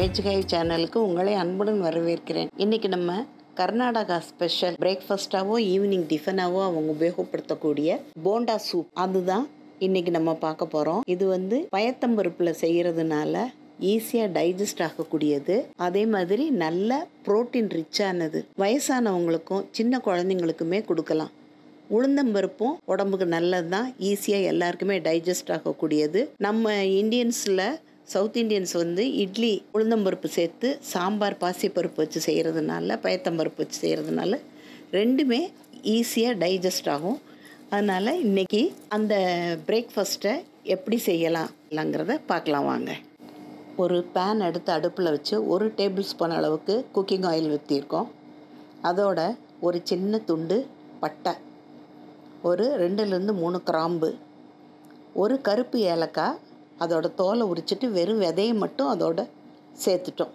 வெஜ்காய் சேனலுக்கு உங்களை அன்புடன் வரவேற்கிறேன். இன்றைக்கி நம்ம கர்நாடகா ஸ்பெஷல் பிரேக்ஃபாஸ்ட்டாவோ ஈவினிங் டிஃபனாவோ அவங்க உபயோகப்படுத்தக்கூடிய போண்டா சூப் அதுதான் இன்றைக்கி நம்ம பார்க்க போகிறோம். இது பயத்தம்பருப்பில் செய்கிறதுனால ஈஸியாக டைஜஸ்ட் ஆகக்கூடியது. அதே மாதிரி நல்ல புரோட்டீன் ரிச்சானது. வயசானவங்களுக்கும் சின்ன குழந்தைங்களுக்குமே கொடுக்கலாம். உளுந்தம்பருப்பும் உடம்புக்கு நல்லது தான், ஈஸியாக எல்லாருக்குமே டைஜஸ்ட் ஆகக்கூடியது. நம்ம இந்தியன்ஸில் சவுத் இண்டியன்ஸ் இட்லி உளுந்தம்பருப்பு சேர்த்து சாம்பார் பாசிப்பருப்பு வச்சு செய்கிறதுனால பயத்தம்பருப்பு வச்சு செய்கிறதுனால ரெண்டுமே ஈஸியாக டைஜஸ்ட் ஆகும். அதனால் இன்றைக்கி அந்த பிரேக்ஃபாஸ்ட்டை எப்படி செய்யலாம்ங்கிறத பார்க்கலாம் வாங்க. ஒரு பேன் எடுத்து அடுப்பில் வச்சு 1 டேபிள் ஸ்பூன் அளவுக்கு குக்கிங் ஆயில் ஊற்றிருக்கோம். அதோட ஒரு சின்ன துண்டு பட்டை, ஒரு 2லேருந்து 3 கிராம்பு, ஒரு கருப்பு ஏலக்காய் அதோட தோலை உரிச்சிட்டு வெறும் விதையை மட்டும் அதோட சேர்த்துட்டோம்.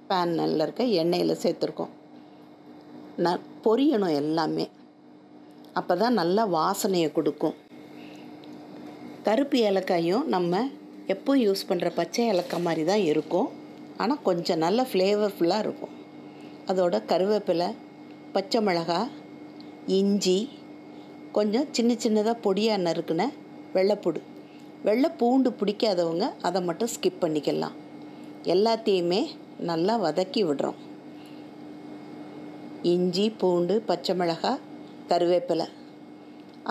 பேனில் இருக்க எண்ணெயில் சேர்த்துருக்கோம். பொரியணும் எல்லாமே, அப்போ தான் நல்லா வாசனையை கொடுக்கும். கருப்பு ஏலக்காயும் நம்ம எப்போ யூஸ் பண்ணுற பச்சை ஏலக்காய் மாதிரி தான் இருக்கும், ஆனால் கொஞ்சம் நல்ல ஃப்ளேவர்ஃபுல்லாக இருக்கும். அதோட கருவேப்பிலை, பச்சை மிளகாய், இஞ்சி, கொஞ்சம் சின்ன சின்னதாக பொடியாக நறுக்குன வெள்ளை பூண்டு பிடிக்காதவங்க அதை மட்டும் ஸ்கிப் பண்ணிக்கலாம். எல்லாத்தையுமே நல்லா வதக்கி விடுறோம். இஞ்சி, பூண்டு, பச்சை மிளகாய், கருவேப்பிலை,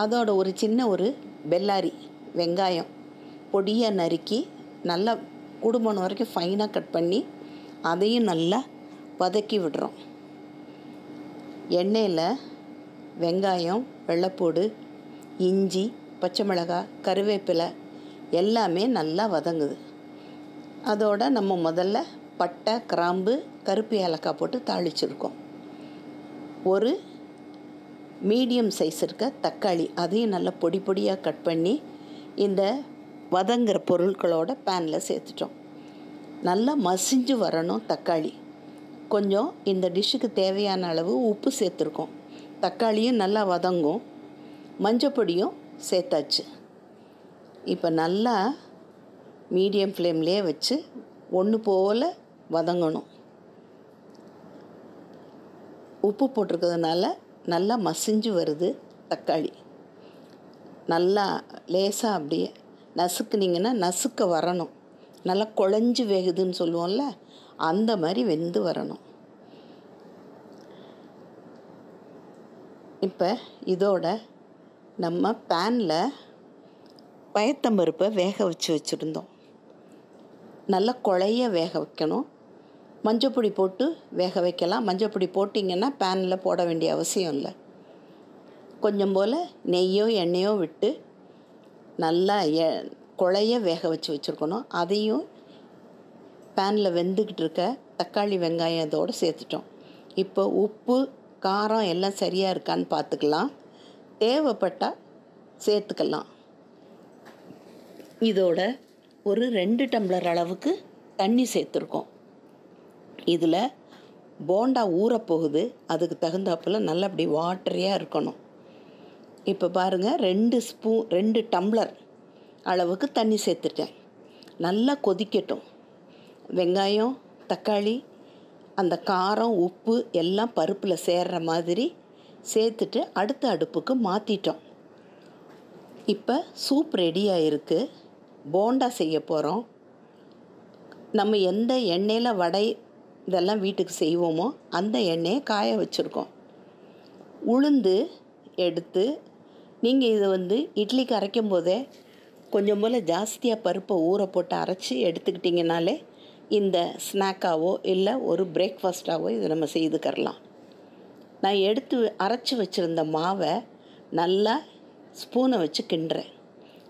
அதோட ஒரு சின்ன பெல்லாரி வெங்காயம் பொடியாக நறுக்கி நல்லா குடும்பம் வரைக்கும் ஃபைனாக கட் பண்ணி அதையும் நல்லா வதக்கி விடுறோம். எண்ணெயில் வெங்காயம், வெள்ளைப்பூடு, இஞ்சி, பச்சை மிளகாய், கருவேப்பிலை எல்லாமே நல்லா வதங்குது. அதோட நம்ம முதல்ல பட்டை, கிராம்பு, கருப்பு ஏலக்காய் போட்டு தாளிச்சிருக்கோம். ஒரு மீடியம் சைஸ் இருக்க தக்காளி அதையும் நல்லா பொடி பொடியாக கட் பண்ணி இந்த வதங்குற பொருட்களோட பேனில் சேர்த்துட்டோம். நல்லா மசிஞ்சு வரணும் தக்காளி. கொஞ்சம் இந்த டிஷ்ஷுக்கு தேவையான அளவு உப்பு சேர்த்துருக்கோம். தக்காளியும் நல்லா வதங்கும். மஞ்சப்பொடியும் சேர்த்தாச்சு. இப்போ நல்லா மீடியம் ஃப்ளேம்லேயே வச்சு ஒன்று போல் வதங்கணும். உப்பு போட்டிருக்கிறதுனால நல்லா மசிஞ்சு வருது தக்காளி. நல்லா லேசாக அப்படியே நசுக்குனிங்கன்னா நசுக்க வரணும். நல்லா குழஞ்சி வேகுதுன்னு சொல்லுவோம்ல, அந்த மாதிரி வெந்து வரணும். இப்போ இதோட நம்ம பேனில் பயத்தம்பருப்பை வேக வச்சுருந்தோம். நல்லா குழைய வேக வைக்கணும். மஞ்சப்பொடி போட்டு வேக வைக்கலாம். மஞ்சப்பொடி போட்டிங்கன்னா பேனில் போட வேண்டிய அவசியம் இல்லை. கொஞ்சம் போல் நெய்யோ எண்ணெயோ விட்டு நல்லா குழைய வேக வச்சுருக்கணும். அதையும் பேனில் வெந்துக்கிட்டு இருக்க தக்காளி, வெங்காயம் இதோடு சேர்த்துட்டோம். இப்போ உப்பு, காரம் எல்லாம் சரியாக இருக்கான்னு பார்த்துக்கலாம். தேவைப்பட்டால் சேர்த்துக்கலாம். இதோட ஒரு 2 டம்ளர் அளவுக்கு தண்ணி சேர்த்துருக்கோம். இதில் போண்டா ஊறப்போகுது, அதுக்கு தகுந்தாப்பில் நல்லா அப்படி வாட்டரியாக இருக்கணும். இப்போ பாருங்கள், 2 டம்ளர் அளவுக்கு தண்ணி சேர்த்துட்டேன். நல்லா கொதிக்கட்டும். வெங்காயம், தக்காளி, அந்த காரம், உப்பு எல்லாம் பருப்பில் சேர்கிற மாதிரி சேர்த்துட்டு அடுத்த அடுப்புக்கு மாற்றிட்டோம். இப்போ சூப் ரெடியாக இருக்குது. போண்டா செய்ய போகிறோம். நம்ம எந்த எண்ணெயில் வடை இதெல்லாம் வீட்டுக்கு செய்வோமோ அந்த எண்ணெயை காய வச்சுருக்கோம். உளுந்து எடுத்து நீங்கள் இதை இட்லிக்கு அரைக்கும் போதே கொஞ்சம் போல் ஜாஸ்தியாக பருப்பை ஊற போட்டு அரைச்சி எடுத்துக்கிட்டிங்கனாலே இந்த ஸ்நாக்காவோ இல்லை ஒரு பிரேக்ஃபாஸ்ட்டாவோ இதை நம்ம செய்துக்கரலாம். நான் எடுத்து அரைச்சி வச்சுருந்த மாவை நல்லா ஸ்பூனை வச்சு கிண்டுறேன்.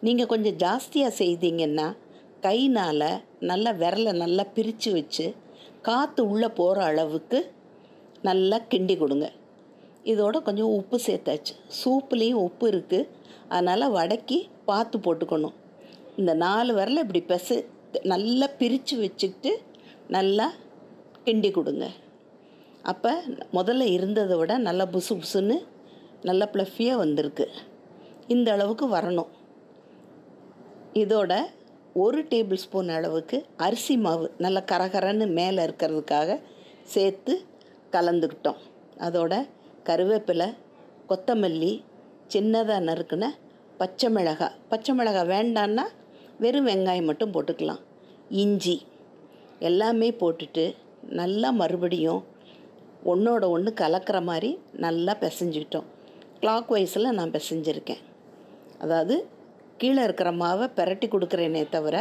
நீங்கள் கொஞ்சம் ஜாஸ்தியாக செய்தீங்கன்னா கைனால் நல்லா விரலை நல்லா பிரித்து வச்சு காற்று உள்ளே போகிற அளவுக்கு நல்லா கிண்டி கொடுங்க. இதோட கொஞ்சம் உப்பு சேர்த்தாச்சு. சூப்புலேயும் உப்பு இருக்குது, அதனால் வடக்கி பார்த்து போட்டுக்கணும். இந்த 4 விரலை இப்படி நல்லா பிரித்து வச்சுக்கிட்டு நல்லா கிண்டி கொடுங்க. அப்போ முதல்ல இருந்ததை விட நல்லா புசு புசுன்னு நல்லா ப்ளஃபியாக வந்திருக்கு. இந்த அளவுக்கு வரணும். இதோட 1 டேபிள் ஸ்பூன் அளவுக்கு அரிசி மாவு நல்லா கரகரன்னு மேலே இருக்கிறதுக்காக சேர்த்து கலந்துக்கிட்டோம். அதோட கருவேப்பிலை, கொத்தமல்லி, சின்னதாக நறுக்குன பச்சை மிளகாய் வேண்டான்னா வெறும் வெங்காயம் மட்டும் போட்டுக்கலாம், இஞ்சி எல்லாமே போட்டுட்டு நல்லா மறுபடியும் ஒன்றோட ஒன்று கலக்கிற மாதிரி நல்லா பிசைஞ்சிக்கிட்டோம். கிளாக் வைஸில் நான் பிசைஞ்சிருக்கேன். அதாவது கீழே இருக்கிற மாவை பிரட்டி கொடுக்குறேனே தவிர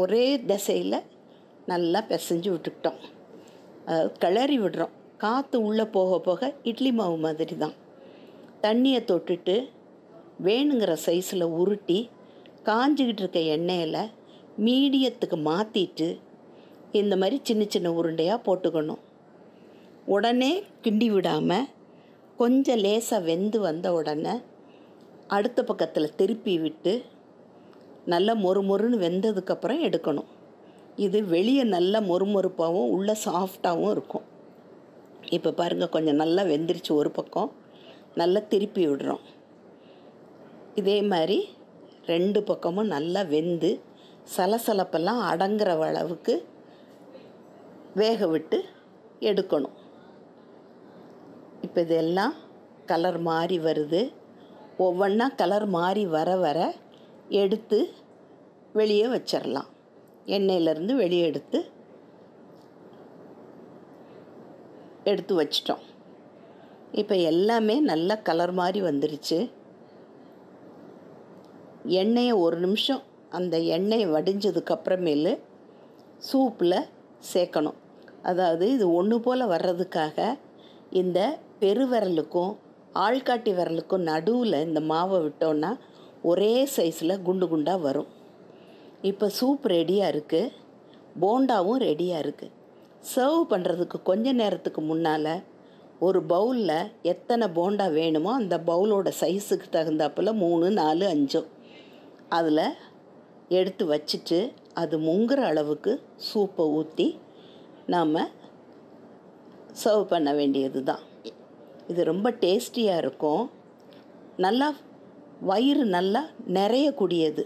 ஒரே திசையில் நல்லா பிசைஞ்சு விட்டுக்கிட்டோம். அதாவது கிளறி விடுறோம். காற்று உள்ளே போக போக இட்லி மாவு மாதிரி தான். தண்ணியை தொட்டுட்டு வேணுங்கிற சைஸில் உருட்டி காஞ்சிக்கிட்டு இருக்க எண்ணெயில் மீடியத்துக்கு மாற்றிட்டு இந்த மாதிரி சின்ன சின்ன உருண்டையாக போட்டுக்கணும். உடனே கிண்டி விடாமல் கொஞ்சம் லேசாக வெந்து வந்த உடனே அடுத்த பக்கத்தில் திருப்பி விட்டு நல்லா மொறுமொறுன்னு வெந்ததுக்கப்புறம் எடுக்கணும். இது வெளியே நல்லா மொறுமொறுப்பாகவும் உள்ளே சாஃப்டாகவும் இருக்கும். இப்போ பாருங்கள், கொஞ்சம் நல்லா வெந்துருச்சு. ஒரு பக்கம் நல்லா திருப்பி விடுறோம். இதே மாதிரி 2 பக்கமும் நல்லா வெந்து சலசலப்பெல்லாம் அடங்குற அளவுக்கு வேக விட்டு எடுக்கணும். இப்போ இதெல்லாம் கலர் மாறி வருது. ஒவ்வொன்றா கலர் மாறி வர வர எடுத்து வெளியே வச்சிடலாம். எண்ணெயிலேருந்து வெளியே எடுத்து வச்சிட்டோம். இப்போ எல்லாமே நல்லா கலர் மாதிரி வந்துருச்சு. எண்ணெயை 1 நிமிஷம் அந்த எண்ணெயை வடிஞ்சதுக்கப்புறமேலு சூப்பில் சேர்க்கணும். அதாவது இது ஒன்று போல் வர்றதுக்காக இந்த பெருவிரலுக்கும் ஆள்காட்டி விரலுக்கும் நடுவில் இந்த மாவை விட்டோன்னா ஒரே சைஸில் குண்டு குண்டாக வரும். இப்போ சூப் ரெடியாக இருக்குது, போண்டாவும் ரெடியாக இருக்குது. சர்வ் பண்ணுறதுக்கு கொஞ்ச நேரத்துக்கு முன்னால் ஒரு பவுலில் எத்தனை போண்டா வேணுமோ அந்த பவுலோட சைஸுக்கு தகுந்தாப்பில் 3, 4, 5 அதில் எடுத்து வச்சுட்டு அது முங்குற அளவுக்கு சூப்பை ஊற்றி நாம் சர்வ் பண்ண வேண்டியது தான். இது ரொம்ப டேஸ்டியாக இருக்கும். நல்லா வயிறு நல்லா நிறையக்கூடியது.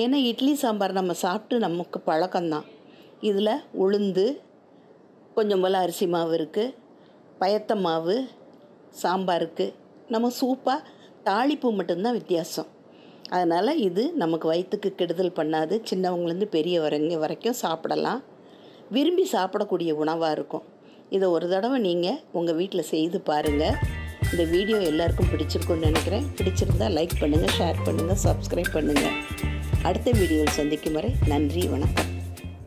ஏன்னா இட்லி சாம்பார் நம்ம சாப்பிட்டு நமக்கு பழக்கம்தான். இதில் உளுந்து, கொஞ்சம் போல் அரிசி மாவு இருக்குது, பயத்த மாவு சாம்பாருக்கு. நம்ம சூப்பாக தாளிப்பு மட்டும்தான் வித்தியாசம். அதனால் இது நமக்கு வயிற்றுக்கு கெடுதல் பண்ணாது. சின்னவங்கலேருந்து பெரியவங்க வரைக்கும் சாப்பிடலாம். விரும்பி சாப்பிடக்கூடிய உணவாக இருக்கும். இதை ஒரு தடவை நீங்கள் உங்கள் வீட்டில் செய்து பாருங்கள். இந்த வீடியோ எல்லாருக்கும் பிடிச்சிருக்குன்னு நினைக்கிறேன். பிடிச்சிருந்தால் லைக் பண்ணுங்கள், ஷேர் பண்ணுங்கள், சப்ஸ்கிரைப் பண்ணுங்கள். அடுத்த வீடியோவில் சந்திக்கும் வரை நன்றி, வணக்கம்.